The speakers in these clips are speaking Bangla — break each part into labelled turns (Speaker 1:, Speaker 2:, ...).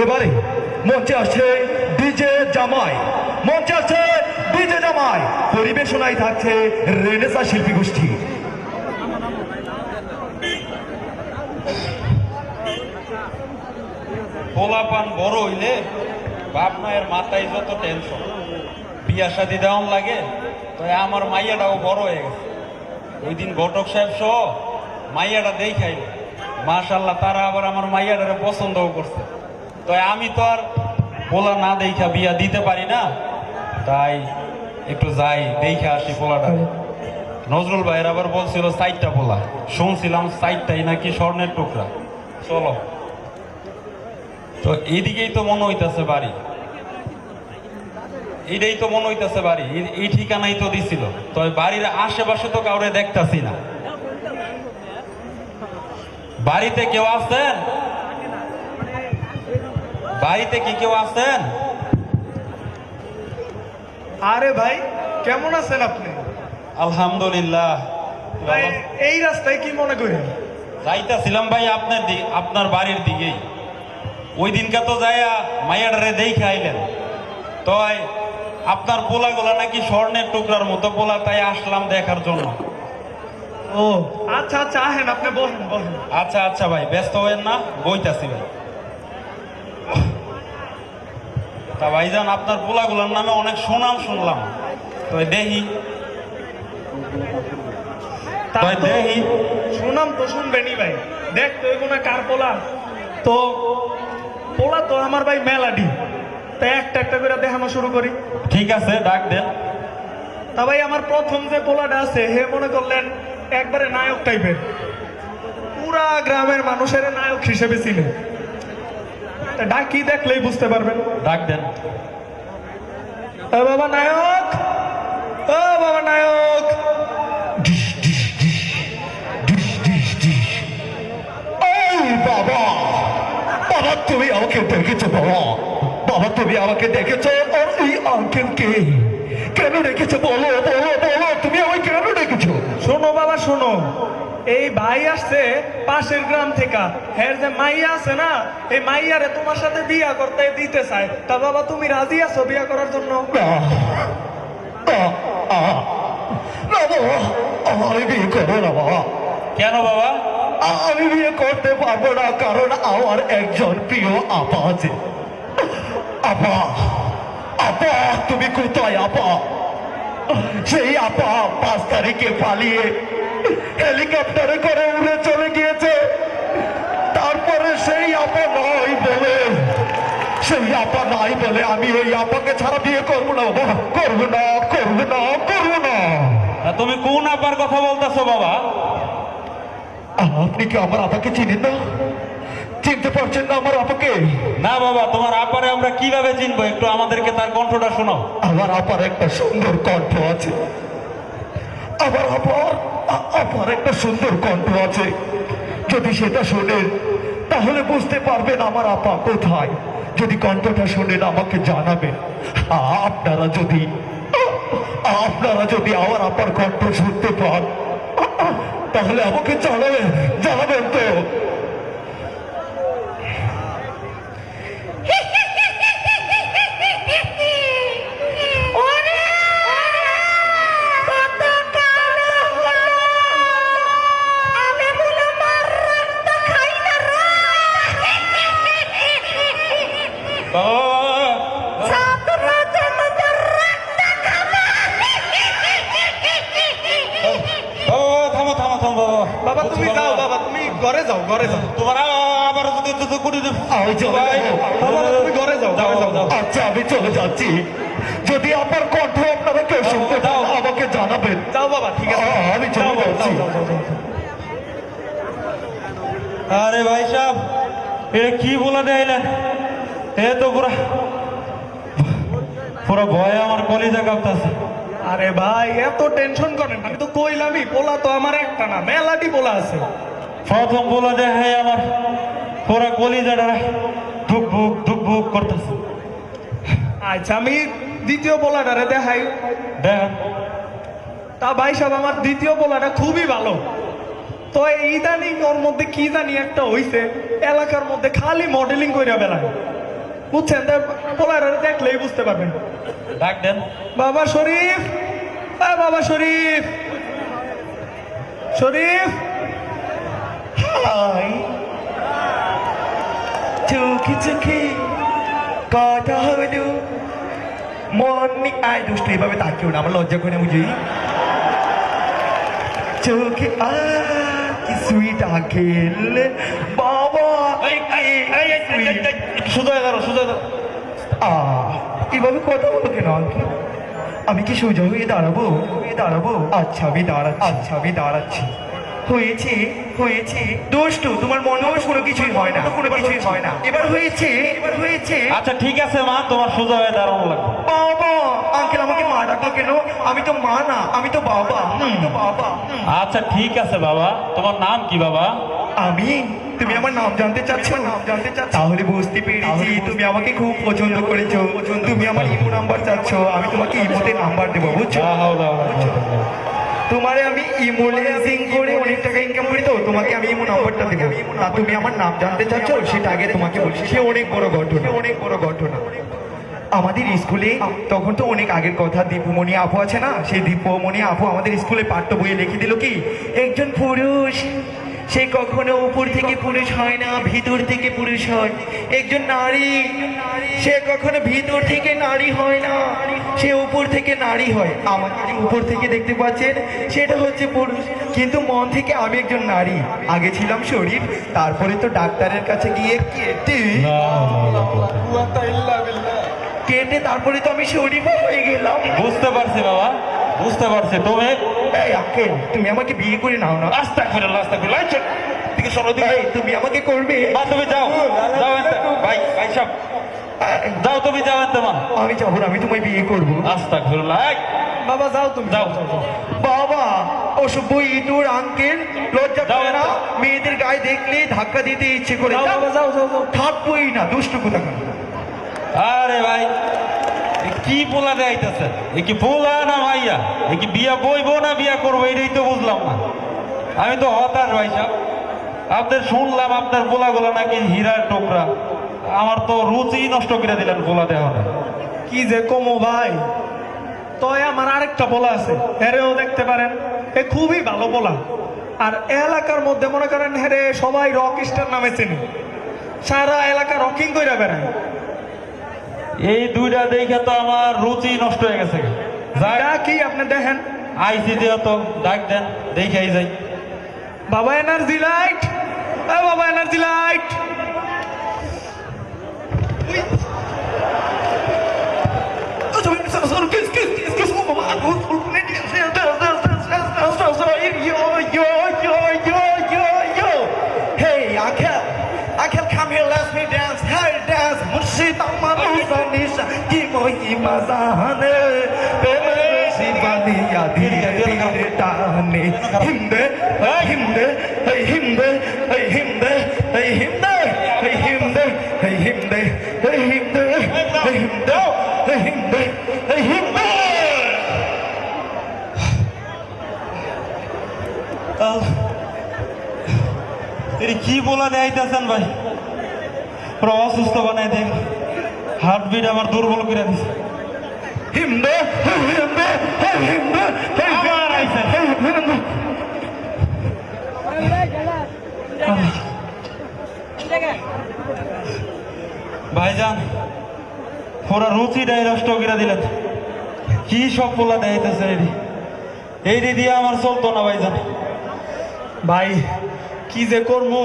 Speaker 1: এবারে মঞ্চে আসছে ডিজে জামাই, মঞ্চে আসছে ডিজে জামাই, পরিবেশনায় থাকছে রেনেসা শিল্পী গোষ্ঠী।
Speaker 2: পোলাপান বড় হইলে বাপ মায়ের মাথায় যত টেনশন, বিয়া শাদি দেওয়ান লাগে, তো আমার মাইয়াটাও বড় হয়ে গেছে। ওই দিন ঘটক সাহেব সহ মাইয়াটা দেখাইল, মাশাল্লাহ তারা আবার আমার মাইয়াটারে পছন্দও করছে। তো আমি তো আর পোলা না দেখা বিয়া দিতে পারি না, তাই একটু যাই দেখে আসি পোলাটা। নজরুল ভাইয়ের আবার বলছিল 4টা পোলা, শুনছিলাম 4টাই নাকি স্বর্ণের টুকরা। চলো, তো এদিকেই তো মনে হইতেছে বাড়ি, এটাই তো মনে হইতেছে বাড়ি, এই ঠিকানাই তো দিছিল। তো বাড়ির আশেপাশে তো কাউরে দেখতাছি না। বাড়িতে কেউ আছেন? বাড়িতে কি কেউ আছেন?
Speaker 3: আরে ভাই, কেমন আছেন আপনি?
Speaker 2: আলহামদুলিল্লাহ।
Speaker 3: ভাই, এই রাস্তায় কি মনে করেন?
Speaker 2: যাইতাছিলাম ভাই আপনার বাড়ির দিকেই। ওই দিনকা তো যাইয়া মাইয়াডারে দেখে আইলেন, তো আপনার পোলাগুলা নাকি স্বর্ণের টুকরার মতো পোলা, তাই আসলাম দেখার জন্য।
Speaker 3: ও আচ্ছা আচ্ছা, আহেন, আপনি বসেন বসেন।
Speaker 2: আচ্ছা আচ্ছা ভাই, ব্যস্ত হবেন না, বইতাছি ভাই। তা ভাইজান, আপনার পোলাগুলার নামে অনেক সুনাম শুনলাম, তো দেখি দেখি।
Speaker 3: সুনাম তো শুনবেনই ভাই, দেখ তো এগুলো কার পোলা। তো পোলা তো আমার ভাই মেলাডি, তাই একটা একটা করে দেখানো শুরু করি।
Speaker 2: ঠিক আছে, ডাক দেন।
Speaker 3: তা ভাই, আমার প্রথম যে পোলাটা আছে হে মনে করলেন একবারে নায়ক টাইপের, পুরা গ্রামের মানুষের নায়ক হিসেবে চিনে। তা ডাকি দেখলেই বুঝতে পারবেন।
Speaker 2: ডাক দেন।
Speaker 3: ও বাবা নায়ক, ও বাবা নায়ক।
Speaker 1: বাবা, বাবা তুমি আমাকে দেখেছো? বাবা, বাবা তুমি আমাকে দেখেছো? আর এই আঙ্কেলকে কেন রেখেছো? বলো বলো বলো, তুমি আমাকে কেন রেখেছো?
Speaker 3: শোনো বাবা শোনো, এই ভাই আসছে পাশের গ্রাম থেকে, হ্যাঁ যে মাইয়া আছে না, এই মাইয়ারে তোমার সাথে বিয়া করতে দিতে চায়। তা বাবা তুমি রাজি আছো বিয়া করার জন্য?
Speaker 1: না না বাবা, আমি বিয়ে করবো না বাবা।
Speaker 2: কেন বাবা?
Speaker 1: আমি বিয়ে করতে পারবো না, কারণ আমার একজন প্রিয় আপা আছে। আপা, আপা তুমি কোথায় আপা? সেই আপা 5 তারিখে পালিয়ে হেলিকপ্টারে করে উড়ে চলে গিয়েছে। তারপরে সেই আপা নাই বলে, সেই আপা নাই বলে আমি ওই আপাকে ছাড়া বিয়ে করবো না বাবা, করবো না করবো না করবো না।
Speaker 2: তুমি কোন আপার কথা বলতেছো বাবা?
Speaker 1: আপনি কি আমার আপাকে চিনেন না? চিনতে পারছেন না আমার আপাকে?
Speaker 2: না বাবা, তোমার আপারে আমরা কিভাবে চিনবো? একটু আমাদেরকে তার কণ্ঠটা শোনাও।
Speaker 1: আমার আপার একটা সুন্দর কণ্ঠ আছে, আমার আপার একটা সুন্দর কণ্ঠ আছে। যদি সেটা শোনেন তাহলে বুঝতে পারবেন আমার আপা কোথায়। যদি কণ্ঠটা শোনেন আমাকে জানাবেন। আপনারা যদি আমার আপার কণ্ঠ শুনতে পান তাহলে আমাকে জানাবেন, জানাবেন তো।
Speaker 2: থামো থামো থামো
Speaker 3: বাবা তুমি যাও, বাবা তুমি ঘরে যাও, ঘরে যাও।
Speaker 2: তোমার আবার যদি কুড়ি
Speaker 1: আমি চলে যাবো।
Speaker 3: বাবা তুমি ঘরে যাও, ঘরে যাও।
Speaker 1: আচ্ছা আমি চলে যাচ্ছি। যদি আপনার কণ্ঠ আপনারা কেউ শুনতে পান আমাকে জানাবেন।
Speaker 3: যাও বাবা, ঠিক আছে
Speaker 1: আমি চলে যাচ্ছি।
Speaker 2: আরে ভাই সাহেব, এটা কি বলে দেয়লেন? এ তো পুরো ভয়ে আমার কলিজা কাঁপতাছে।
Speaker 3: আরে ভাই এত টেনশন করেন, আমি তো কইলামই পোলা তো আমার একটা না, মেলাটি পোলা আছে।
Speaker 2: প্রথম বলে দেখে আমার পুরো কলিজাটা ধুক ভুক ধুক ভুক করতেছে।
Speaker 3: আচ্ছা আমি দ্বিতীয় পোলাটারে দেখাই।
Speaker 2: দেখেন।
Speaker 3: তা ভাই সাহেব, আমার দ্বিতীয় পোলাটা খুবই ভালো। তো ইদানিং ওর মধ্যে কি জানি একটা হইছে, এলাকার মধ্যে খালি মডেলিং কইরা বেলায়। বুঝছেন? তা পোলার দেখলেই বুঝতে পারবেন।
Speaker 2: ডাক দেন।
Speaker 3: বাবা শরীফ, বাবা শরীফ, শরীফ।
Speaker 1: হাই চোখে চোখে কথা হলো মনে আয় দুষ্ট এইভাবে তাকিও না, আমার লজ্জা করে না বুঝি। চোখে কি সুইট আঙ্কেল বাবা,
Speaker 2: সোজা দাঁড়ো, সোজা দাঁড়ো।
Speaker 1: এভাবে কথা বলো কেন আঙ্কেল? আমি কি সোজা হয়ে দাঁড়াবো? আচ্ছা আমি দাঁড়াচ্ছি। হয়েছে হয়েছে দুষ্টু, তোমার মনে হয় কোনো কিছুই হয় না, এবার হয়েছে।
Speaker 2: আচ্ছা ঠিক আছে মা, তোমার সোজা হয়ে দাঁড়ানো লাগবে।
Speaker 1: বাবা আঙ্কেল আমাকে মা ডাকলো কেন? আমি তো মা না, আমি তো বাবা।
Speaker 2: আচ্ছা ঠিক আছে বাবা, তোমার নাম কি বাবা?
Speaker 1: আমি, তুমি আমার নাম জানতে চাচ্ছ? তাহলে বুঝতে পেরেছি তুমি আমাকে খুব পছন্দ করেছো। তুমি আমার ইমো নাম্বার চাচ্ছ, আমি তোমাকে ইমোতে নাম্বার দেবো, বুঝছো? তোমারে আমি ইমো লিঙ্ক করে অনেক টাকা ইনকাম করি, তো তোমাকে আমি ইমো নাম্বারটা দেবো। তা তুমি আমার নাম জানতে চাচ্ছ, সেটা আগে তোমাকে বলছি। সে অনেক বড় ঘটনা। আমাদের স্কুলে তখন তো অনেক আগের কথা, দীপুমণি আপু আছে না, সেই দীপুমণি আপু আমাদের স্কুলে পাঠ্য বইয়ে লিখে দিল কি, একজন পুরুষ সে কখনো উপর থেকে পুরুষ হয় না, ভিতর থেকে পুরুষ হয়। একজন নারী সে কখনো ভিতর থেকে নারী হয় না, সে উপর থেকে নারী হয়। আমাকে যে উপর থেকে দেখতে পাচ্ছেন সেটা হচ্ছে পুরুষ, কিন্তু মন থেকে আমি একজন নারী। আগে ছিলাম শরীফ, তারপরে তো ডাক্তারের কাছে গিয়ে কেটে তারপরে তো আমি শরীফ হয়ে গেলাম।
Speaker 2: বুঝতে পারছি বাবা, বুঝতে পারছি। তুমি
Speaker 1: এই আঙ্কেল, তুমি আমাকে বিয়ে করে নাও না। তুমি আমাকে করবে?
Speaker 2: মা তুমি যাও, যাও এনতে। ভাই সব যাও, তুমি যাও এনতে মা।
Speaker 1: আমি যাবো না, আমি তোমায় বিয়ে করবো।
Speaker 2: আস্তাগফিরুল্লাহ।
Speaker 3: বাবা যাও, তুমি
Speaker 2: যাও।
Speaker 1: বাবা অসভ্য ইঁদুর আঙ্কেল, লজ্জা করে না? মেয়েদের গায়ে দেখলে ধাক্কা দিতে ইচ্ছে করে।
Speaker 3: যাও বাবা, যাও।
Speaker 1: থাকবোই না, দুষ্টু কোথাকার।
Speaker 2: আরে ভাই, এ কি পোলা দেখাইতেছে? এ কি পোলা না ভাইয়া? এ কি বিয়া বইবো না বিয়া করবো, এটাই তো বুঝলাম না। আমি তো হতাশ ভাই সাহেব। আপনার শুনলাম আপনার পোলাগুলো নাকি হীরার টুকরা। আমার তো রুচি নষ্ট করে দিলেন পোলা দেওয়া।
Speaker 3: কি যে কমো ভাই, তয় আমার আরেকটা পোলা আছে, হেরেও দেখতে পারেন। এ খুবই ভালো পোলা, আর এলাকার মধ্যে মনে করেন হেরে সবাই রক স্টার নামে চেনে, সারা এলাকা রকিং করে বেড়ায়।
Speaker 2: এই দুইটা দেখে তো আমার রুচি নষ্ট হয়ে গেছে।
Speaker 3: যা কি আপনি দেখেন,
Speaker 2: আইসি যেহেতু ডাক দেন, দেখেই যাই।
Speaker 3: বাবা এনার্জি লাইট, বাবা energy light.
Speaker 1: Uncle, come here, let me dance. Hey, dance. Murshid Amar Nisha, Kimohi Mazane, Sibaniya Dire Tane, Himde, Himde, Himde, Himde, Himde, Himde, Himde, Himde, Himde, Himde.
Speaker 2: কি বলা দেখাইতেছেন ভাই? পুরো অসুস্থ বানাই দেখ, হার্টবিট আমার দুর্বল করে দিছে।
Speaker 1: Himde, Himde, Himde,
Speaker 2: আবার আইছেন। ভাইজান পুরা রুচিটাই নষ্ট করে দিলেন। কি সব পোলা দেখাইতেছেন? এইটি দিয়ে আমার চলতো না ভাইজান।
Speaker 3: ভাই কি যে করবো,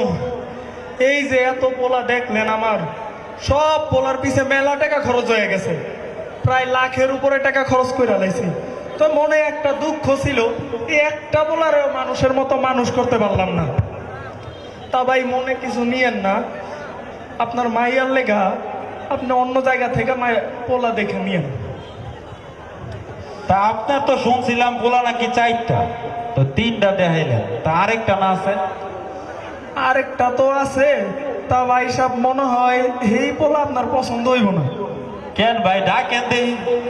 Speaker 3: এই যে এত পোলা দেখলেন, আমার সব পোলার পিছে মেলা টাকা খরচ হয়ে গেছে, প্রায় লাখের উপরে টাকা খরচ করে লাইছি। তো মনে একটা দুঃখ ছিল, এই একটা পোলার মানুষের মতো মানুষ করতে পারলাম না। তা ভাই মনে কিছু নিয়েন না, আপনার মাইয়ার লেগা আপনি অন্য জায়গা থেকে পোলা দেখে নিয়েন।
Speaker 2: তা আপনার তো শুনছিলাম পোলা নাকি 4টা, তো 3টা দেখাইলেন, তা আরেকটা না আছে?
Speaker 3: আরেকটা তো আছে, তা ভাই সব মনে হয় এই পোলা আপনার পছন্দ হইব না।
Speaker 2: কেন ভাই ডাকেন দেই?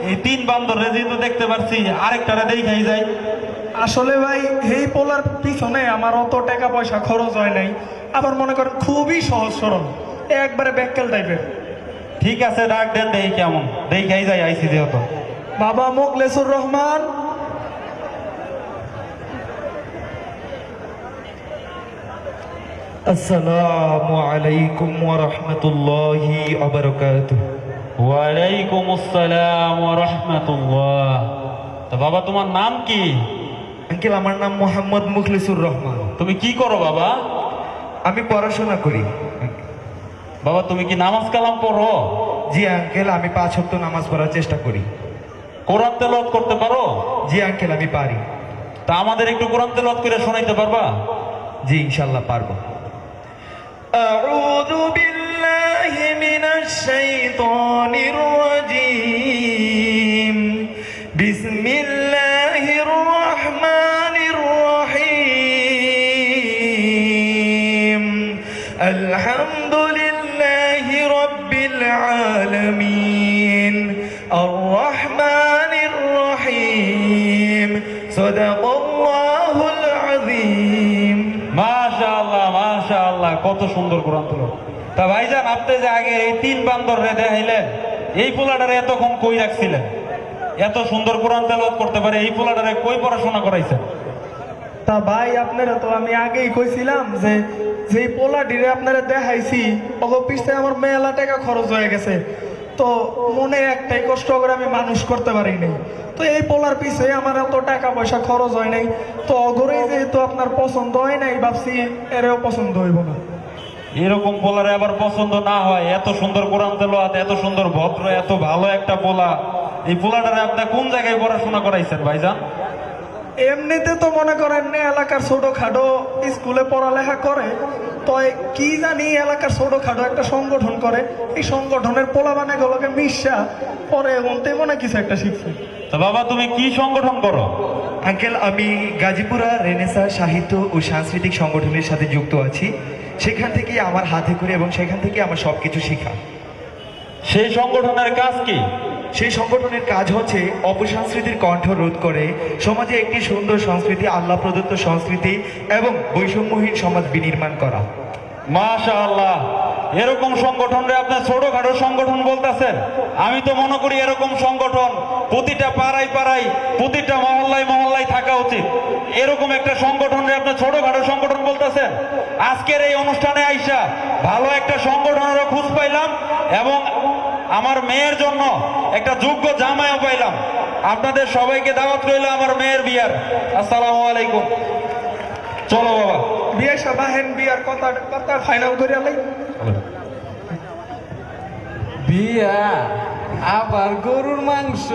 Speaker 2: এই 3 বান্দর রেজি তো দেখতে পারছি, আরেকটারে দেখাই যায়।
Speaker 3: আসলে ভাই এই পোলার পিছনে আমার অত টাকা পয়সা খরচ হয় নাই, আবার মনে করেন খুবই সহজ সরল, একবারে ব্যাককেল টাইপের।
Speaker 2: ঠিক আছে, ডাক দেন, দেখি কেমন, দেখাই যাই আইসি যেহেতু।
Speaker 3: বাবা মোখলেসুর রহমান।
Speaker 1: আসসালামু আলাইকুম ওয়া রাহমাতুল্লাহি ওয়া বারাকাতুহু।
Speaker 2: ওয়ালাইকুম আসসালাম ওয়া রাহমাতুল্লাহ। তা বাবা, তোমার নাম কি?
Speaker 1: আঙ্কেল, আমার নাম মোহাম্মদ মুখলিসুর রহমান।
Speaker 2: তুমি কি করো বাবা?
Speaker 1: আমি পড়াশোনা করি।
Speaker 2: বাবা, তুমি কি নামাজ কালাম পড়ো?
Speaker 1: জি আঙ্কেল, আমি 5 ওয়াক্ত নামাজ পড়ার চেষ্টা করি।
Speaker 2: কোরআন তেলাওয়াত করতে পারো?
Speaker 1: জি আঙ্কেল, আমি পারি।
Speaker 2: তা আমাদের একটু কোরআন তেলাওয়াত করে শোনাইতে পারবা?
Speaker 1: জি ইনশাআল্লাহ পারবো। আউযু বিল্লাহি মিনাশ শাইতানির রাজীম। বিসমিল্লাহির রহমানির রহিম। আলহামদুলিল্লাহি রাব্বিল আলামিন। আর রহমানির রহিম। সাদাকাল্লাহুল আযীম।
Speaker 2: মাশাআল্লাহ, মাশাআল্লাহ, কত সুন্দর কোরআন তেলাওয়াত। তা ভাইজান, আপনি যে আগে এই 3 বান্দর রে দেখাইলেন, এই পোলাটারে এতক্ষণ কই রাখছিলেন? এত সুন্দর কোরআন তেলাওয়াত করতে পারে এই পোলাটারে কই পড়াশোনা করাইছেন?
Speaker 3: তা ভাই, আপনারা তো আমি আগেই কইছিলাম যে যেই পোলাটিরে আপনারা দেখাইছি ওগো পিছনে আমার মেলা টাকা খরচ হয়ে গেছে। তো মনে একটাই কষ্ট করে আমি মানুষ করতে পারি নাই। তো এই পোলার পিছে আমার এত টাকা পয়সা খরচ হয় নাই। তো অগরেই যেহেতু আপনার পছন্দ হয় নাই, ভাবছি এরেও পছন্দ হইব না।
Speaker 2: এরকম পোলারে আবার পছন্দ না হয়? এত সুন্দর কোরআন তেলাওয়াত, এত সুন্দর ভদ্র, এত ভালো একটা পোলা, এই পোলাটারে আপনি কোন জায়গায় পড়াশোনা করাইছেন ভাইজান?
Speaker 3: এমনিতে তো মনে করেন না এলাকার ছোটখাটো স্কুলে পড়ালেখা করে, তো কি জানি এলাকার ছোটখাটো একটা সংগঠন করে, এই সংগঠনের পোলাবানে গুলোকে মিশা পরে এমনতে মনে কিছু একটা শিখছে।
Speaker 2: তো বাবা, তুমি কি সংগঠন করো?
Speaker 1: আঙ্কেল, আমি গাজীপুরা রেনেসা সাহিত্য ও সাংস্কৃতিক সংগঠনের সাথে যুক্ত আছি। সেখান থেকে আমার হাতে করে এবং সেখান থেকে আমার সবকিছু শেখা।
Speaker 2: সেই সংগঠনের কাজ কি?
Speaker 1: সেই সংগঠনের কাজ হচ্ছে অপসংস্কৃতির কণ্ঠ রোধ করে সমাজে একটি সুন্দর সংস্কৃতি, আল্লাহ প্রদত্ত সংস্কৃতি এবং বৈষম্যহীন সমাজ বিনির্মাণ করা।
Speaker 2: মাশাআল্লাহ, এরকম সংগঠনরে আপনি ছোটখাটো সংগঠন বলতেছেন? আমি তো মনে করি এরকম সংগঠন প্রতিটা পাড়ায় পাড়ায়, প্রতিটা মহল্লায় মহল্লায় থাকা উচিত। এরকম একটা সংগঠনরে আপনি ছোটখাটো সংগঠন বলতেছেন? আজকের এই অনুষ্ঠানে আইসা ভালো একটা সংগঠনেরও খোঁজ পাইলাম এবং আমার মেয়ের জন্য একটা যোগ্য জামাইও পাইলাম। আপনাদের সবাইকে দাওয়াত রইল আমার মেয়ের বিয়ার। আসসালামু আলাইকুম। চলো বাবা,
Speaker 3: বিয়ে সাবাহেন বিয়ার কথা কথা ফাইনাল করে আলাই।
Speaker 4: বিয়া আবার গরুর মাংস।